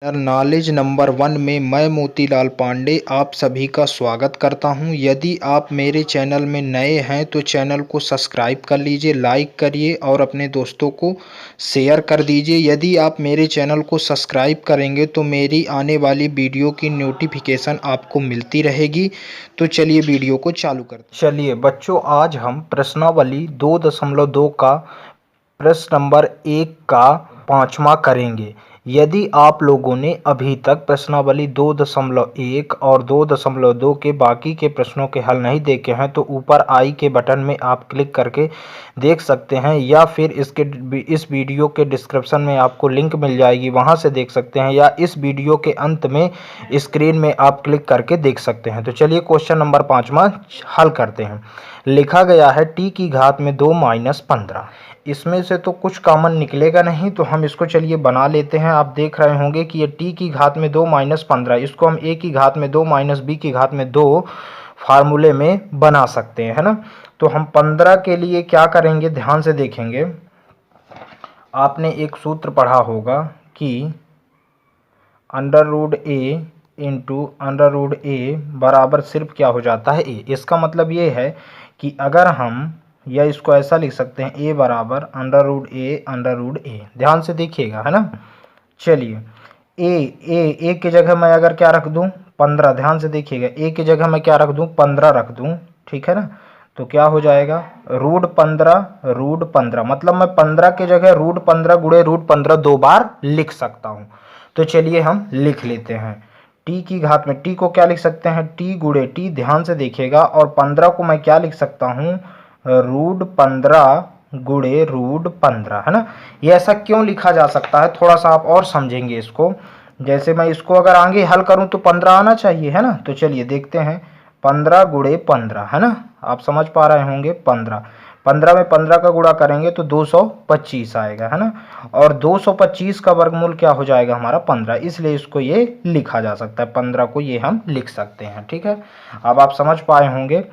Knowledge number 1 में मैं मोतीलाल पांडे आप सभी का स्वागत करता हूं। यदि आप मेरे चैनल में नए हैं तो चैनल को सब्सक्राइब कर लीजिए, लाइक करिए और अपने दोस्तों को शेयर कर दीजिए। यदि आप मेरे चैनल को सब्सक्राइब करेंगे तो मेरी आने वाली वीडियो की नोटिफिकेशन आपको मिलती रहेगी। तो चलिए वीडियो को चालू करते हैं। चलिए बच्चों, आज हम प्रश्नावली 2.2 का प्रश्न नंबर 1 का 5वां करेंगे। यदि आप लोगों ने अभी तक प्रश्नावली 2.1 और 2.2 के बाकी के प्रश्नों के हल नहीं देखे हैं तो ऊपर आई के बटन में आप क्लिक करके देख सकते हैं, या फिर इस वीडियो के डिस्क्रिप्शन में आपको लिंक मिल जाएगी, वहां से देख सकते हैं, या इस वीडियो के अंत में स्क्रीन में आप क्लिक करके देख सकते हैं। तो चलिए क्वेश्चन नंबर 5वां हल करते हैं। लिखा गया है टी की घात में 2 - 15। इसमें से तो कुछ कॉमन निकलेगा नहीं, तो हम इसको चलिए बना लेते हैं। आप देख रहे होंगे कि ये टी की घात में 2 - 15, इसको हम ए की घात में 2 - बी की घात में 2 फार्मूले में बना सकते हैं, है ना। तो हम 15 के लिए क्या करेंगे, ध्यान से देखेंगे। आपने एक सूत्र पढ़ा होगा कि √a इंटू √a बराबर सिर्फ क्या हो जाता है, a। इसका मतलब ये है कि अगर हम, या इसको ऐसा लिख सकते हैं, a बराबर √a ध्यान से देखिएगा, है ना। चलिए a की जगह मैं अगर क्या रख दूं, 15। ध्यान से देखिएगा, a की जगह मैं क्या रख दूं, 15 रख दूं, ठीक है ना। तो क्या हो जाएगा, √15 मतलब मैं 15 की जगह √15 गुणे √15 2 बार लिख सकता हूं। तो चलिए हम लिख लेते हैं। टी की घात में टी को क्या लिख सकते हैं, टी गुणे टी, ध्यान से देखिएगा, और 15 को मैं क्या लिख सकता हूं, √15 गुणे √15, है ना। ये ऐसा क्यों लिखा जा सकता है, थोड़ा सा आप और समझेंगे इसको। जैसे मैं इसको अगर आगे हल करूं तो 15 आना चाहिए, है ना। तो चलिए देखते हैं, 15 गुणे 15, है ना। आप समझ पा रहे होंगे, 15 में 15 का गुणा करेंगे तो 225 आएगा, है ना। और 225 का वर्गमूल क्या हो जाएगा हमारा, 15। इसलिए इसको ये लिखा जा सकता है, 15 को ये हम लिख सकते हैं, ठीक है। अब आप समझ पाए होंगे।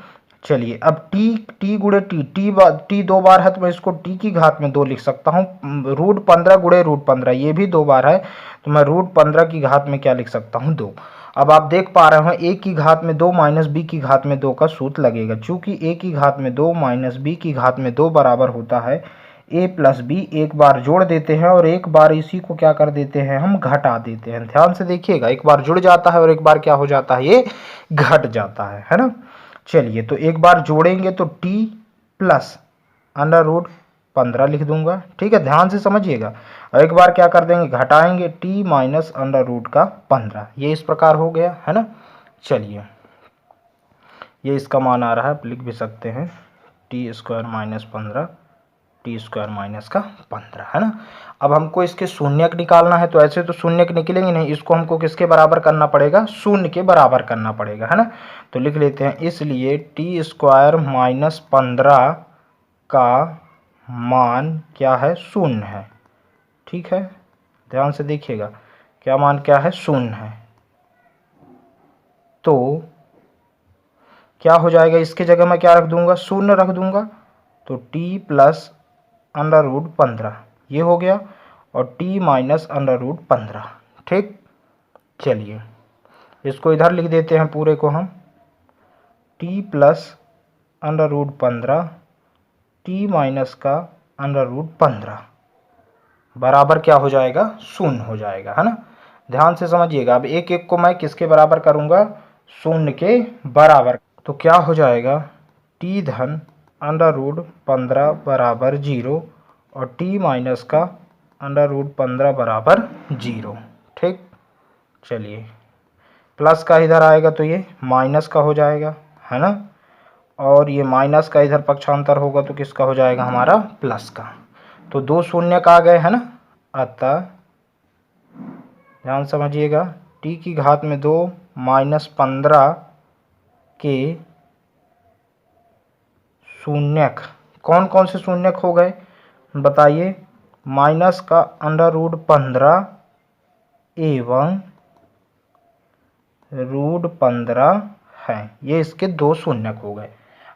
चलिए अब टी गुणे टी 2 बार है तो मैं इसको टी की घात में 2 लिख सकता हूँ। √15 गुणे √15 ये भी 2 बार है, तो मैं √15 की घात में क्या लिख सकता हूँ, 2। अब आप देख पा रहे हो ए की घात में 2 - बी की घात में 2 का सूत्र लगेगा। चूंकि ए की घात में 2 - बी की घात में 2 बराबर होता है ए प्लस बी। एक बार जोड़ देते हैं और एक बार इसी को क्या कर देते हैं, हम घटा देते हैं। ध्यान से देखिएगा, एक बार जुड़ जाता है और एक बार क्या हो जाता है, ये घट जाता है ना। चलिए तो एक बार जोड़ेंगे तो टी प्लस √15 लिख दूंगा, ठीक है। ध्यान से समझिएगा। और एक बार क्या कर देंगे, घटाएंगे, टी माइनस √15। ये इस प्रकार हो गया, है ना। चलिए ये इसका मान आ रहा है, आप लिख भी सकते हैं, T square - 15 T square minus का 15, है ना। अब हमको इसके शून्यक निकालना है, तो ऐसे तो शून्यक निकलेंगे नहीं, इसको हमको किसके बराबर करना पड़ेगा, शून्य के बराबर करना पड़ेगा, है ना। तो लिख लेते हैं, इसलिए टी स्क्वायर - 15 का मान क्या है, शून्य है, ठीक है। ध्यान से देखिएगा, क्या मान क्या है, शून्य है। तो क्या हो जाएगा, इसके जगह मैं क्या रख दूंगा, शून्य रख दूंगा। तो टी प्लस √15 ये हो गया, और टी माइनस √15, ठीक। चलिए इसको इधर लिख देते हैं पूरे को हम, टी प्लस √15 टी माइनस का √15 बराबर क्या हो जाएगा, शून्य हो जाएगा, है ना। ध्यान से समझिएगा। अब एक एक को मैं किसके बराबर करूंगा, शून्य के बराबर। तो क्या हो जाएगा, टी धन √15 बराबर 0 और टी माइनस का √15 बराबर 0, ठीक। चलिए प्लस का इधर आएगा तो ये माइनस का हो जाएगा, है ना। और ये माइनस का इधर पक्षांतर होगा तो किसका हो जाएगा, हमारा प्लस का। तो 2 शून्य का आ गए, है ना। अतः ध्यान समझिएगा, टी की घात में 2 - 15 के शून्यक कौन कौन से शून्यक हो गए, बताइए। माइनस का √15 एवं √15 है, ये इसके 2 शून्यक हो गए।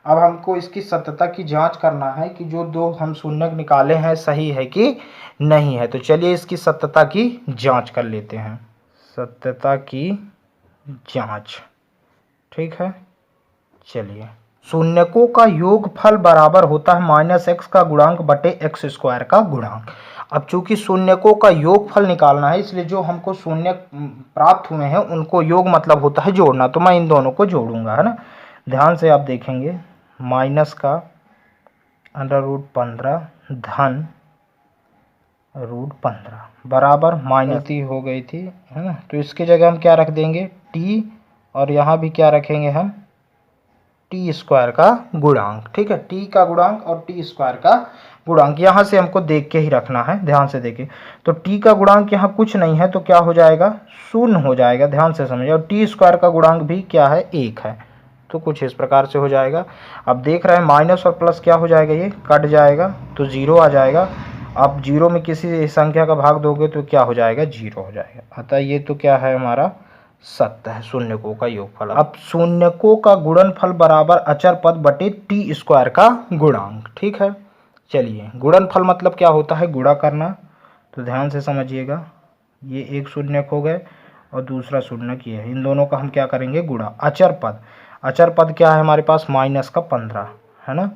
अब हमको इसकी सत्यता की जांच करना है कि जो 2 हम शून्यक निकाले हैं सही है कि नहीं है। तो चलिए इसकी सत्यता की जांच कर लेते हैं। सत्यता की जांच। ठीक है, चलिए शून्यकों का योगफल बराबर होता है -x का गुणांक बटे x स्क्वायर का गुणांक। अब चूंकि शून्यकों का योगफल निकालना है, इसलिए जो हमको शून्य प्राप्त हुए हैं उनको योग मतलब होता है जोड़ना, तो मैं इन दोनों को जोड़ूंगा, है ना। ध्यान से आप देखेंगे, माइनस का √15 धन √15 बराबर माइनस हो गई थी, है ना। तो इसकी जगह हम क्या रख देंगे, t, और यहाँ भी क्या रखेंगे हम, टी स्क्वायर का गुणांक। ठीक है, टी का गुणांक और टी स्क्वायर का गुणांक यहाँ से हमको देख के ही रखना है। ध्यान से देखिए, तो टी का गुणांक यहाँ कुछ नहीं है तो क्या हो जाएगा, शून्य हो जाएगा। ध्यान से समझिए, और टी स्क्वायर का गुणांक भी क्या है, 1 है। तो कुछ इस प्रकार से हो जाएगा। अब देख रहे हैं माइनस और प्लस क्या हो जाएगा, ये कट जाएगा तो 0 आ जाएगा। आप 0 में किसी संख्या का भाग दोगे तो क्या हो जाएगा, 0 हो जाएगा। अतः ये तो क्या है हमारा, सत्य है शून्यकों का योगफल। अब शून्यकों का गुणनफल बराबर अचर पद बटे टी स्क्वायर का गुणांक। ठीक है, चलिए गुणनफल मतलब क्या होता है, गुणा करना। तो ध्यान से समझिएगा, ये एक शून्यक हो गए और दूसरा शून्यक ये है, इन दोनों का हम क्या करेंगे, गुणा। अचर पद, अचर पद क्या है हमारे पास, -15 है ना।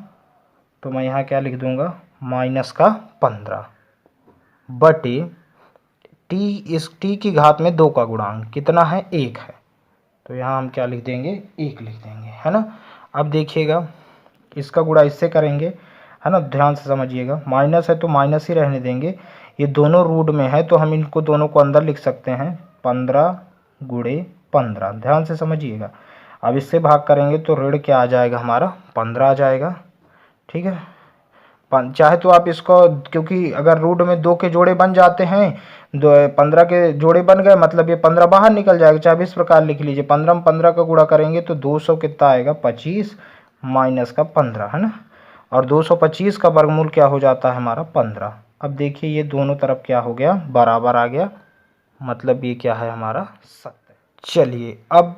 तो मैं यहाँ क्या लिख दूंगा, -15 बटे टी, इस टी की घात में 2 का गुणांक कितना है, 1 है। तो यहाँ हम क्या लिख देंगे, 1 लिख देंगे, है ना। अब देखिएगा, इसका गुणा इससे करेंगे, है ना। ध्यान से समझिएगा, माइनस है तो माइनस ही रहने देंगे, ये दोनों रूट में है तो हम इनको दोनों को अंदर लिख सकते हैं, 15 गुणे 15। ध्यान से समझिएगा, अब इससे भाग करेंगे तो ऋण क्या आ जाएगा हमारा, 15 आ जाएगा। ठीक है, चाहे तो आप इसको, क्योंकि अगर रूट में 2 के जोड़े बन जाते हैं, 15 के जोड़े बन गए मतलब ये 15 बाहर निकल जाएगा, चाहे भी इस प्रकार लिख लीजिए। 15 में 15 का गुणा करेंगे तो 200 कितना आएगा, 25 माइनस का 15, है ना। और 225 का वर्गमूल क्या हो जाता है हमारा, 15। अब देखिए ये दोनों तरफ क्या हो गया, बराबर आ गया, मतलब ये क्या है हमारा, सत्य। चलिए अब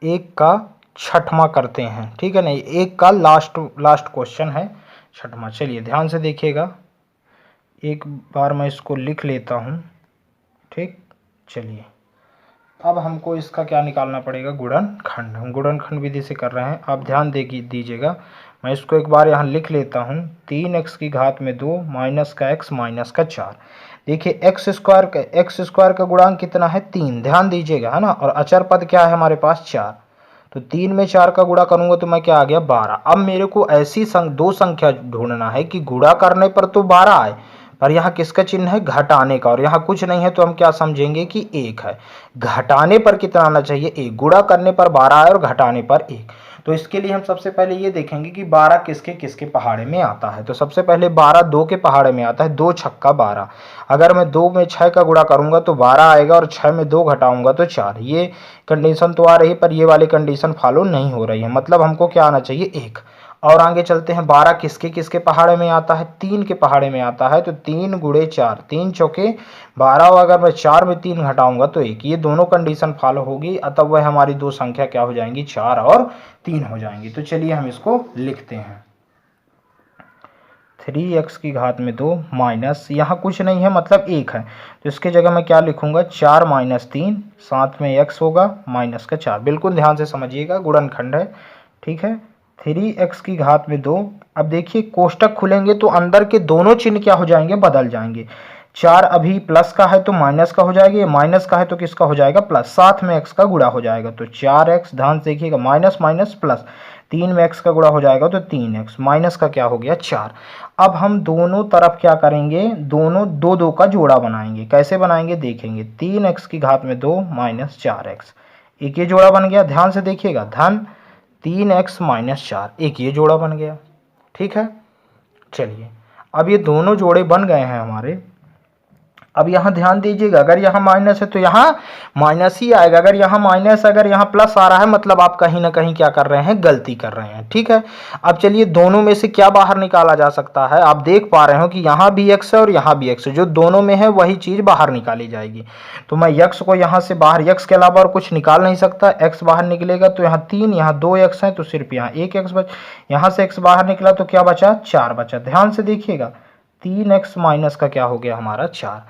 एक का छठवां करते हैं, ठीक है ना, एक का लास्ट क्वेश्चन है, छठवां। चलिए ध्यान से देखिएगा, एक बार मैं इसको लिख लेता हूँ। ठीक, चलिए अब हमको इसका क्या निकालना पड़ेगा, गुणनखंड। हम गुणनखंड विधि से कर रहे हैं, आप ध्यान दीजिएगा। मैं इसको एक बार यहाँ लिख लेता हूँ, 3x की घात में 2 माइनस का x माइनस का 4। देखिए x स्क्वायर का गुणांक कितना है, 3। ध्यान दीजिएगा, है ना। और अचर पद क्या है हमारे पास, 4। तो 3 में 4 का गुणा करूंगा तो मैं क्या आ गया, 12। अब मेरे को ऐसी दो संख्या ढूंढना है कि गुणा करने पर तो 12 आए, पर यहाँ किसका चिन्ह है, घटाने का, और यहाँ कुछ नहीं है तो हम क्या समझेंगे कि 1 है। घटाने पर कितना आना चाहिए, 1। गुणा करने पर 12 आए और घटाने पर 1। तो इसके लिए हम सबसे पहले ये देखेंगे कि 12 किसके किसके पहाड़े में आता है। तो सबसे पहले 12 2 के पहाड़े में आता है, 2 छक्का 12। अगर मैं 2 में 6 का गुणा करूंगा तो 12 आएगा, और 6 में 2 घटाऊंगा तो 4। ये कंडीशन तो आ रही है, पर ये वाली कंडीशन फॉलो नहीं हो रही है, मतलब हमको क्या आना चाहिए, 1। और आगे चलते हैं, 12 किसके किसके पहाड़े में आता है, 3 के पहाड़े में आता है। तो 3 गुणे 4, 3 चौके 12, और अगर मैं 4 में 3 घटाऊंगा तो 1। ये दोनों कंडीशन फॉलो होगी, अतः वह हमारी दो संख्या क्या हो जाएंगी, 4 और 3 हो जाएंगी। तो चलिए हम इसको लिखते हैं, 3x की घात में 2 माइनस, यहाँ कुछ नहीं है मतलब 1 है, तो इसके जगह मैं क्या लिखूंगा, 4 माइनस 3, साथ में x होगा माइनस का 4। बिल्कुल ध्यान से समझिएगा, गुणनखंड है। ठीक है, 3x की घात में 2। अब देखिए कोष्टक खुलेंगे तो अंदर के दोनों चिन्ह क्या हो जाएंगे, बदल जाएंगे। 4 अभी प्लस का है तो माइनस का हो जाएगा, ये माइनस का है तो किसका हो जाएगा, प्लस। साथ में x का गुणा हो जाएगा तो 4x, ध्यान से देखिएगा, माइनस माइनस प्लस, 3 में x का गुणा हो जाएगा तो 3x, माइनस का क्या हो गया, 4। अब हम दोनों तरफ क्या करेंगे, दोनों 2 2 का जोड़ा बनाएंगे। कैसे बनाएंगे देखेंगे, 3x की घात में 2 माइनस 4x, एक ये जोड़ा बन गया। ध्यान से देखिएगा, धन 3x माइनस 4, एक ये जोड़ा बन गया। ठीक है, चलिए अब ये दोनों जोड़े बन गए हैं हमारे। अब यहाँ ध्यान दीजिएगा, अगर यहाँ माइनस है तो यहाँ माइनस ही आएगा, अगर यहाँ माइनस, अगर यहाँ प्लस आ रहा है मतलब आप कहीं ना कहीं क्या कर रहे हैं, गलती कर रहे हैं। ठीक है, अब चलिए दोनों में से क्या बाहर निकाला जा सकता है, आप देख पा रहे हो कि यहाँ भी x है और यहाँ भी x है, जो दोनों में है वही चीज़ बाहर निकाली जाएगी। तो मैं x को यहाँ से बाहर, x के अलावा और कुछ निकाल नहीं सकता, x बाहर निकलेगा तो यहाँ 3, यहाँ 2x है तो सिर्फ यहाँ 1x बच, यहाँ से x बाहर निकला तो क्या बचा, 4 बचा। ध्यान से देखिएगा, 3x माइनस का क्या हो गया हमारा, 4।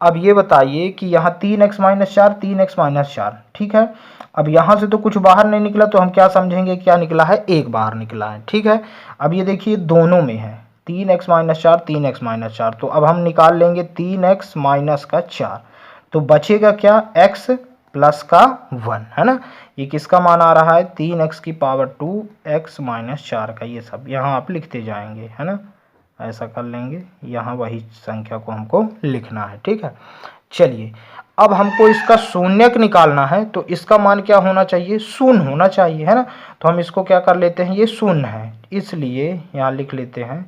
अब ये बताइए कि यहाँ 3x माइनस 4, 3x माइनस 4, ठीक है। अब यहाँ से तो कुछ बाहर नहीं निकला, तो हम क्या समझेंगे, क्या निकला है, एक बाहर निकला है, ठीक है। अब ये देखिए दोनों में है 3x माइनस 4, 3x माइनस 4, तो अब हम निकाल लेंगे 3x माइनस का 4, तो बचेगा क्या, x प्लस का 1, है ना। ये किसका मान आ रहा है, 3x की पावर 2 x माइनस 4 का। ये सब यहाँ आप लिखते जाएंगे, है ना, ऐसा कर लेंगे, यहाँ वही संख्या को हमको लिखना है, ठीक है। चलिए अब हमको इसका शून्यक निकालना है, तो इसका मान क्या होना चाहिए, शून्य होना चाहिए, है ना। तो हम इसको क्या कर लेते हैं, ये शून्य है, इसलिए यहाँ लिख लेते हैं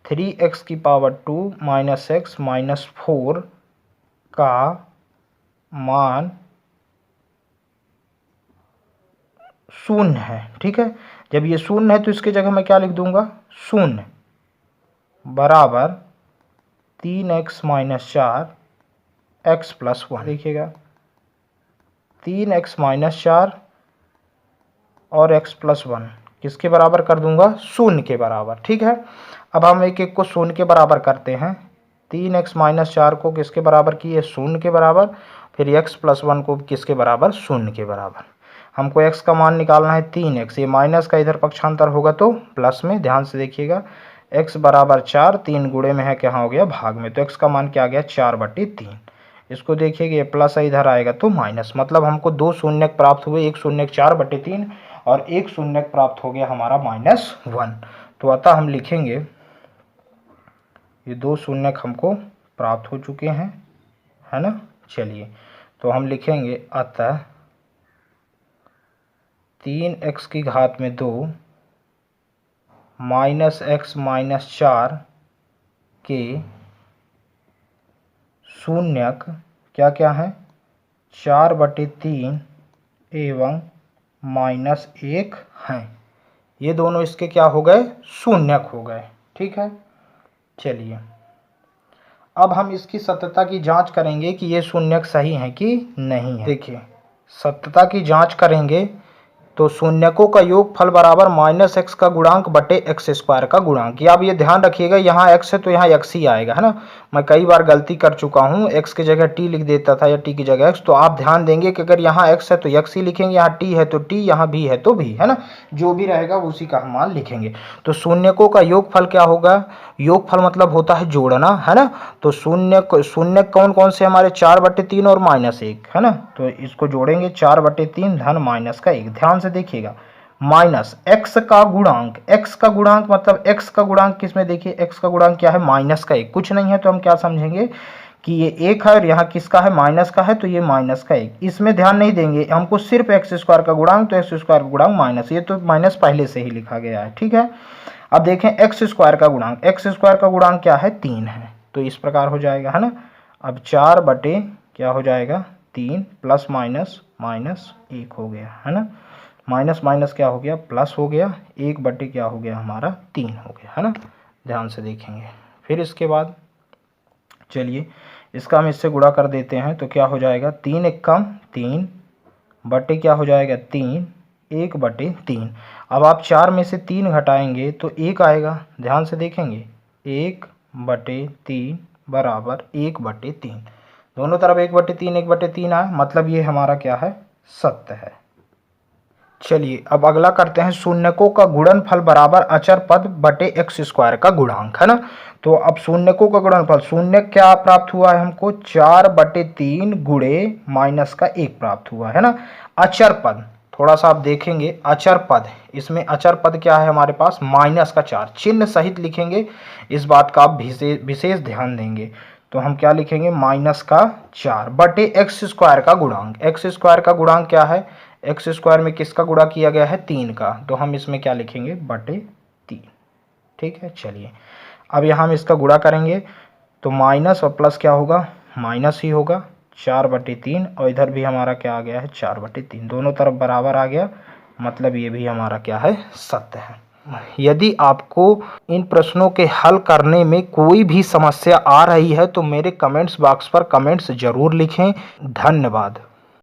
3x की पावर 2 माइनस x माइनस 4 का मान शून्य है, ठीक है। जब ये शून्य है तो इसके जगह मैं क्या लिख दूंगा, शून्य बराबर 3x माइनस 4 x प्लस 1। देखिएगा 3x माइनस 4 और x प्लस 1 किसके बराबर कर दूंगा, शून्य के बराबर, ठीक है। अब हम एक एक को शून्य के बराबर करते हैं। 3x माइनस 4 को किसके बराबर किए, शून्य के बराबर, फिर x प्लस 1 को किसके बराबर, शून्य के बराबर। हमको x का मान निकालना है 3x, ये माइनस का इधर पक्षांतर होगा तो प्लस में, ध्यान से देखिएगा x बराबर 4, 3 गुणे में है क्या हो गया, भाग में, तो x का मान क्या आ गया, 4/3। इसको देखिएगा ये प्लस इधर आएगा तो माइनस, मतलब हमको दो शून्यक प्राप्त हुए, एक शून्यक 4/3 और एक शून्यक प्राप्त हो गया हमारा -1। तो अतः हम लिखेंगे ये दो शून्यक हमको प्राप्त हो चुके हैं, है ना। चलिए तो हम लिखेंगे अतः 3x की घात में 2 माइनस x माइनस 4 के शून्यक क्या क्या है, 4/3 एवं -1 हैं। ये दोनों इसके क्या हो गए, शून्यक हो गए, ठीक है। चलिए अब हम इसकी सत्यता की जांच करेंगे कि ये शून्यक सही है कि नहीं है। देखिए सत्यता की जांच करेंगे तो शून्यकों का योगफल बराबर -x का गुणांक बटे x स्क्वायर का गुणांक। या अब ये ध्यान रखिएगा, यहाँ x है तो यहाँ x ही आएगा, है ना। मैं कई बार गलती कर चुका हूँ, x की जगह t लिख देता था या t की जगह x, तो आप ध्यान देंगे कि अगर यहाँ x है तो x ही लिखेंगे, यहाँ t है तो t, यहाँ b है तो b, है ना। जो भी रहेगा उसी का हम मान लिखेंगे। तो शून्यकों का योगफल क्या होगा, योगफल मतलब होता है जोड़ना, है ना। तो शून्य कौन कौन से हमारे, 4/3 और -1, है ना। तो इसको जोड़ेंगे 4/3 धन -1। ध्यान से देखिएगा, माइनस x का गुणांक, x का गुणांक मतलब x का गुणांक किसमें, देखिए x का गुणांक क्या है, -1, कुछ नहीं है तो हम क्या समझेंगे कि ये 1 है और यहाँ किसका है, माइनस का है, तो ये -1। इसमें ध्यान नहीं देंगे हमको, सिर्फ x स्क्वायर का गुणांक, तो x स्क्वायर का गुणांक माइनस, ये तो माइनस पहले से ही लिखा गया है, ठीक है। अब देखें x स्क्वायर का गुणांक, x स्क्वायर का गुणांक क्या है, 3 है, तो इस प्रकार हो जाएगा, है ना। अब 4 बटे क्या हो जाएगा, 3 प्लस माइनस -1 हो गया, है ना। माइनस माइनस क्या हो गया, प्लस हो गया, 1 बटे क्या हो गया हमारा, 3 हो गया, है ना। ध्यान से देखेंगे। फिर इसके बाद चलिए इसका हम इससे गुणा कर देते हैं, तो क्या हो जाएगा, 3 एकम 3 बटे क्या हो जाएगा, 3, 1/3। अब आप 4 में से 3 घटाएंगे तो 1 आएगा, ध्यान से देखेंगे, 1/3 बराबर 1/3, दोनों तरफ 1/3 1/3 आए, मतलब ये हमारा क्या है, सत्य है। चलिए अब अगला करते हैं, शून्यकों का गुणनफल बराबर अचर पद बटे x स्क्वायर का गुणांक, है ना। तो अब शून्यकों का गुणनफल, शून्य क्या प्राप्त हुआ है हमको, 4/3 गुणे -1 प्राप्त हुआ है ना। अचर पद थोड़ा सा आप देखेंगे, अचर पद, इसमें अचर पद क्या है हमारे पास, -4 चिन्ह सहित लिखेंगे, इस बात का आप विशेष ध्यान देंगे। तो हम क्या लिखेंगे, -4 बटे x स्क्वायर का गुणांक। x स्क्वायर का गुणांक क्या है, x स्क्वायर में किसका गुणा किया गया है, 3 का, तो हम इसमें क्या लिखेंगे, /3, ठीक है। चलिए अब यहाँ हम इसका गुणा करेंगे तो माइनस और प्लस क्या होगा, माइनस ही होगा, 4/3, और इधर भी हमारा क्या आ गया है, 4/3, दोनों तरफ बराबर आ गया, मतलब ये भी हमारा क्या है, सत्य है। यदि आपको इन प्रश्नों के हल करने में कोई भी समस्या आ रही है तो मेरे कमेंट्स बॉक्स पर कमेंट्स जरूर लिखें। धन्यवाद।